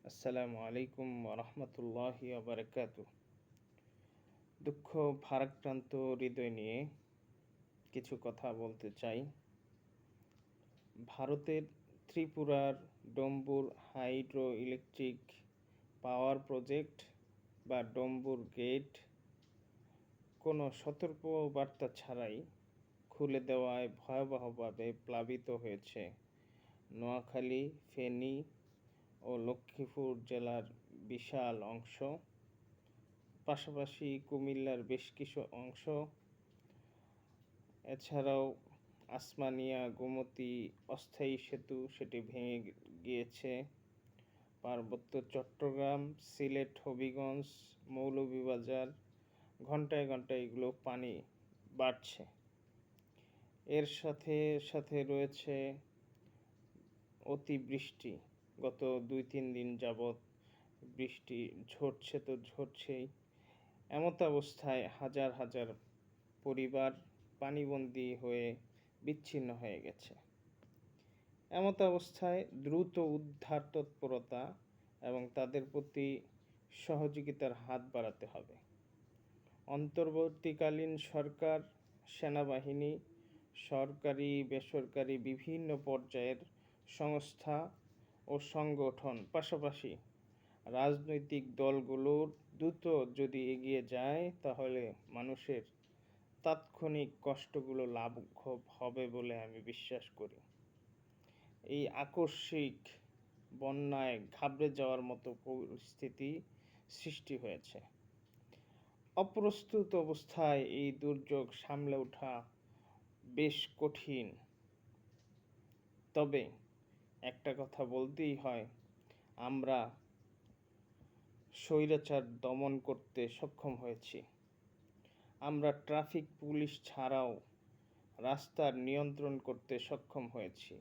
আসসালামু আলাইকুম রহমতুল্লাহি বারাকাতু। দুঃখ ভারাক্রান্ত হৃদয় নিয়ে কিছু কথা বলতে চাই। ভারতের ত্রিপুরার Dumbur hydro electric power project বা ডম্বুর গেট কোনো সতর্কবার্তা ছাড়াই খুলে দেওয়ায় ভয়াবহভাবে প্লাবিত হয়েছে নোয়াখালী, ফেনী ও লক্ষ্মীপুর জেলার বিশাল অংশ, পাশাপাশি কুমিল্লার বেশ কিছু অংশ, এছাড়াও আসমানিয়া গোমতী অস্থায়ী সেতু সেটি ভেঙে গিয়েছে। পার্বত্য চট্টগ্রাম, সিলেট, হবিগঞ্জ, মৌলভীবাজার ঘন্টায় ঘন্টায় এগুলো পানি বাড়ছে। এর সাথে সাথে রয়েছে অতিবৃষ্টি। গত 2-3 দিন যাবৎ বৃষ্টি ঝরছে তো ঝরছেই। এমত অবস্থায় হাজার হাজার পরিবার পানিবন্দী হয়ে বিচ্ছিন্ন হয়ে গেছে। এমত অবস্থায় দ্রুত উদ্ধার তৎপরতা এবং তাদের প্রতি সহযোগিতার হাত বাড়াতে হবে। অন্তর্বর্তীকালীন সরকার, সেনাবাহিনী, সরকারি বেসরকারি বিভিন্ন পর্যায়ের সংস্থা ও সংগঠন, পাশাপাশি রাজনৈতিক দলগুলোর দ্রুত যদি এগিয়ে যায় তাহলে মানুষের তাৎক্ষণিক কষ্টগুলো লাঘব হবে বলে আমি বিশ্বাস করি। এই আকস্মিক বন্যায় ঘাবড়ে যাওয়ার মতো পরিস্থিতি সৃষ্টি হয়েছে। অপ্রস্তুত অবস্থায় এই দুর্যোগ সামলে ওঠা বেশ কঠিন। তবে একটা কথা বলতেই হয়, আমরা স্বৈরাচার দমন করতে সক্ষম হয়েছি। আমরা ট্রাফিক পুলিশ ছাড়াও রাস্তার নিয়ন্ত্রণ করতে সক্ষম হয়েছি।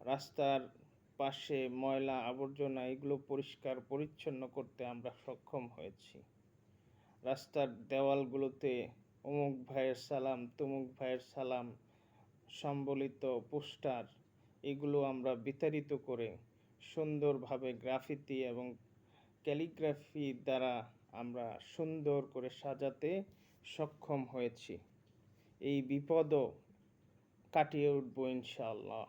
রাস্তার পাশে ময়লা আবর্জনা এগুলো পরিষ্কার পরিচ্ছন্ন করতে আমরা সক্ষম হয়েছি। রাস্তার দেওয়ালগুলোতে অমুক ভাইয়ের সালাম, তমুক ভাইয়ের সালাম সম্বলিত পোস্টার এগুলো আমরা বিতাড়িত করে সুন্দরভাবে গ্রাফিতি এবং ক্যালিগ্রাফি দ্বারা আমরা সুন্দর করে সাজাতে সক্ষম হয়েছি। এই বিপদও কাটিয়ে উঠব ইনশাআল্লাহ।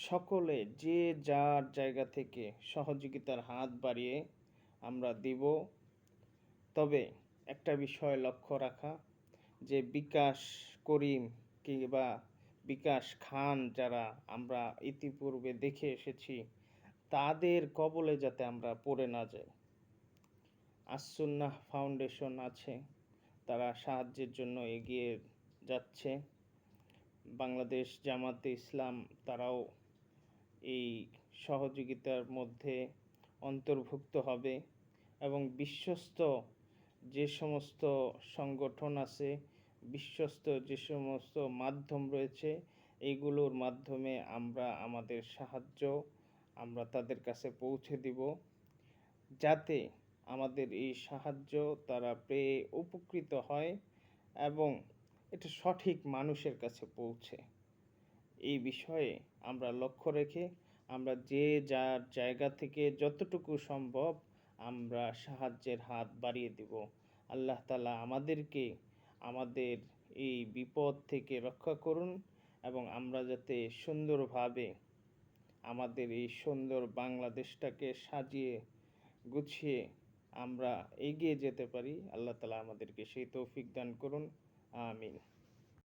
সকলে যে যার জায়গা থেকে সহযোগিতার হাত বাড়িয়ে আমরা দিব। তবে একটা বিষয় লক্ষ্য রাখা, যে বিকাশ করিম কিংবা বিকাশ খান যারা আমরা ইতিপূর্বে দেখে এসেছি তাদের কবলে যাতে আমরা পড়ে না যাই। আস-সুন্নাহ ফাউন্ডেশন আছে, তারা সাহায্যের জন্য এগিয়ে যাচ্ছে। বাংলাদেশ জামাতে ইসলাম তারাও এই সহযোগিতার মধ্যে অন্তর্ভুক্ত হবে এবং বিশ্বস্ত যে সমস্ত সংগঠন আছে, বিশ্বস্ত যে সমস্ত মাধ্যম রয়েছে এইগুলোর মাধ্যমে আমরা আমাদের সাহায্য আমরা তাদের কাছে পৌঁছে দিব, যাতে আমাদের এই সাহায্য তারা পেয়ে উপকৃত হয় এবং এটা সঠিক মানুষের কাছে পৌঁছে। এই বিষয়ে আমরা লক্ষ্য রেখে আমরা যে যার জায়গা থেকে যতটুকু সম্ভব আমরা সাহায্যের হাত বাড়িয়ে দিব। আল্লাহ তাআলা আমাদেরকে আমাদের এই বিপদ থেকে রক্ষা করুন এবং আমরা যাতে সুন্দরভাবে আমাদের এই সুন্দর বাংলাদেশটাকে সাজিয়ে গুছিয়ে আমরা এগিয়ে যেতে পারি। আল্লাহ তাআলা আমাদেরকে সেই তৌফিক দান করুন। আমিন।